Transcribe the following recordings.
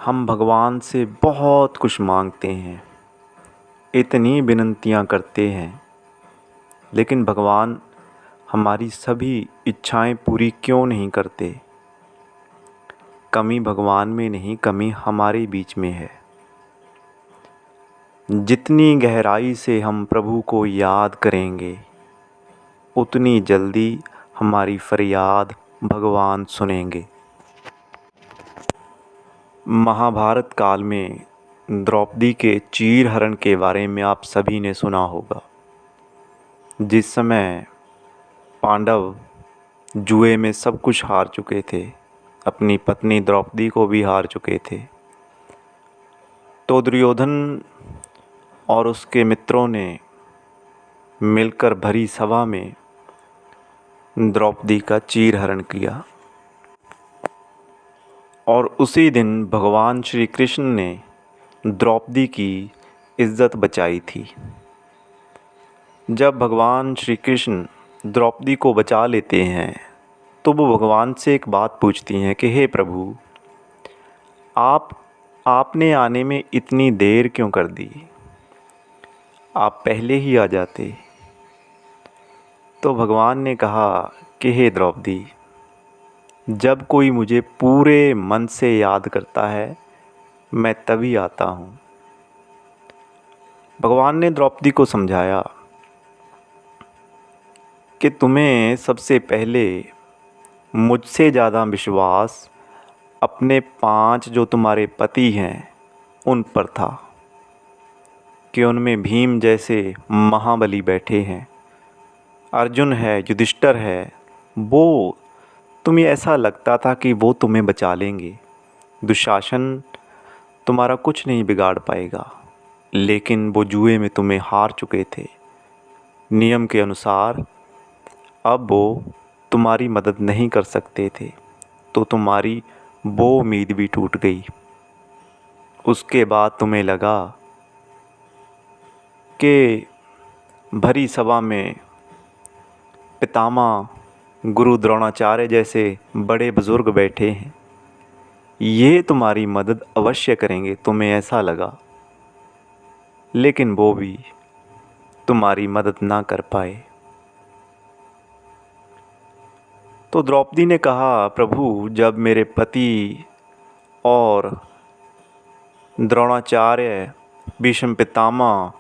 हम भगवान से बहुत कुछ मांगते हैं, इतनी विनतियाँ करते हैं, लेकिन भगवान हमारी सभी इच्छाएं पूरी क्यों नहीं करते? कमी भगवान में नहीं, कमी हमारे बीच में है। जितनी गहराई से हम प्रभु को याद करेंगे, उतनी जल्दी हमारी फरियाद भगवान सुनेंगे। महाभारत काल में द्रौपदी के चीरहरण के बारे में आप सभी ने सुना होगा। जिस समय पांडव जुए में सब कुछ हार चुके थे, अपनी पत्नी द्रौपदी को भी हार चुके थे, तो दुर्योधन और उसके मित्रों ने मिलकर भरी सभा में द्रौपदी का चीरहरण किया। और उसी दिन भगवान श्री कृष्ण ने द्रौपदी की इज़्ज़त बचाई थी। जब भगवान श्री कृष्ण द्रौपदी को बचा लेते हैं, तो वो भगवान से एक बात पूछती हैं कि हे प्रभु, आपने आने में इतनी देर क्यों कर दी? आप पहले ही आ जाते। तो भगवान ने कहा कि हे द्रौपदी, जब कोई मुझे पूरे मन से याद करता है, मैं तभी आता हूँ। भगवान ने द्रौपदी को समझाया कि तुम्हें सबसे पहले मुझसे ज़्यादा विश्वास अपने 5 जो तुम्हारे पति हैं उन पर था, कि उनमें भीम जैसे महाबली बैठे हैं, अर्जुन है, युधिष्ठिर है, वो तुम्हें ऐसा लगता था कि वो तुम्हें बचा लेंगे, दुशासन तुम्हारा कुछ नहीं बिगाड़ पाएगा, लेकिन वो जुए में तुम्हें हार चुके थे। नियम के अनुसार अब वो तुम्हारी मदद नहीं कर सकते थे, तो तुम्हारी वो उम्मीद भी टूट गई। उसके बाद तुम्हें लगा कि भरी सभा में पितामह गुरु द्रोणाचार्य जैसे बड़े बुज़ुर्ग बैठे हैं, ये तुम्हारी मदद अवश्य करेंगे, तुम्हें ऐसा लगा, लेकिन वो भी तुम्हारी मदद ना कर पाए। तो द्रौपदी ने कहा, प्रभु, जब मेरे पति और द्रोणाचार्य, भीष्म पितामह,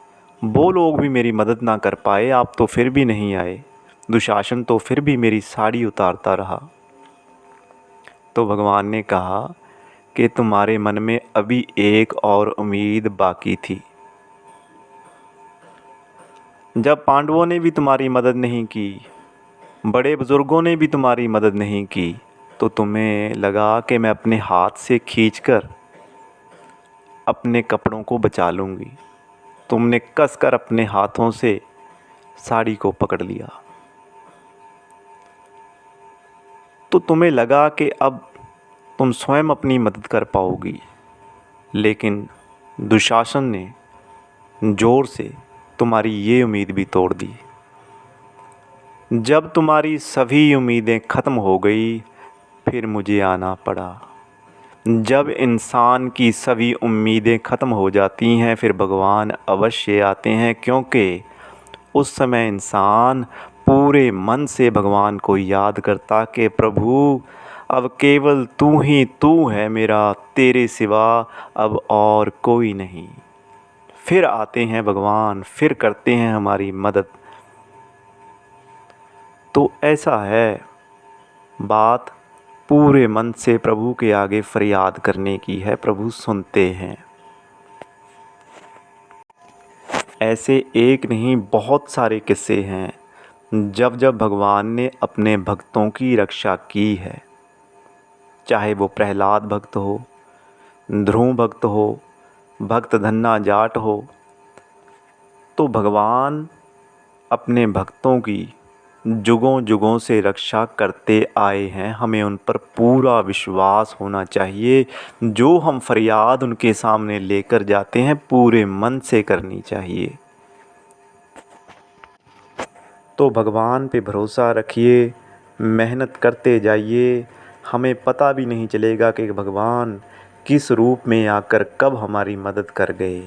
वो लोग भी मेरी मदद ना कर पाए, आप तो फिर भी नहीं आए, दुशासन तो फिर भी मेरी साड़ी उतारता रहा। तो भगवान ने कहा कि तुम्हारे मन में अभी एक और उम्मीद बाकी थी। जब पांडवों ने भी तुम्हारी मदद नहीं की, बड़े बुज़ुर्गों ने भी तुम्हारी मदद नहीं की, तो तुम्हें लगा कि मैं अपने हाथ से खींचकर अपने कपड़ों को बचा लूँगी। तुमने कसकर अपने हाथों से साड़ी को पकड़ लिया। तो तुम्हें लगा कि अब तुम स्वयं अपनी मदद कर पाओगी, लेकिन दुशासन ने ज़ोर से तुम्हारी ये उम्मीद भी तोड़ दी। जब तुम्हारी सभी उम्मीदें ख़त्म हो गई, फिर मुझे आना पड़ा। जब इंसान की सभी उम्मीदें ख़त्म हो जाती हैं, फिर भगवान अवश्य आते हैं, क्योंकि उस समय इंसान पूरे मन से भगवान को याद करता कि प्रभु, अब केवल तू ही तू है मेरा, तेरे सिवा अब और कोई नहीं। फिर आते हैं भगवान, फिर करते हैं हमारी मदद। तो ऐसा है, बात पूरे मन से प्रभु के आगे फरियाद करने की है, प्रभु सुनते हैं। ऐसे एक नहीं, बहुत सारे किस्से हैं जब जब भगवान ने अपने भक्तों की रक्षा की है। चाहे वो प्रहलाद भक्त हो, ध्रुव भक्त हो, भक्त धन्ना जाट हो, तो भगवान अपने भक्तों की जुगों जुगों से रक्षा करते आए हैं। हमें उन पर पूरा विश्वास होना चाहिए। जो हम फरियाद उनके सामने लेकर जाते हैं, पूरे मन से करनी चाहिए। तो भगवान पे भरोसा रखिए, मेहनत करते जाइए। हमें पता भी नहीं चलेगा कि भगवान किस रूप में आकर कब हमारी मदद कर गए।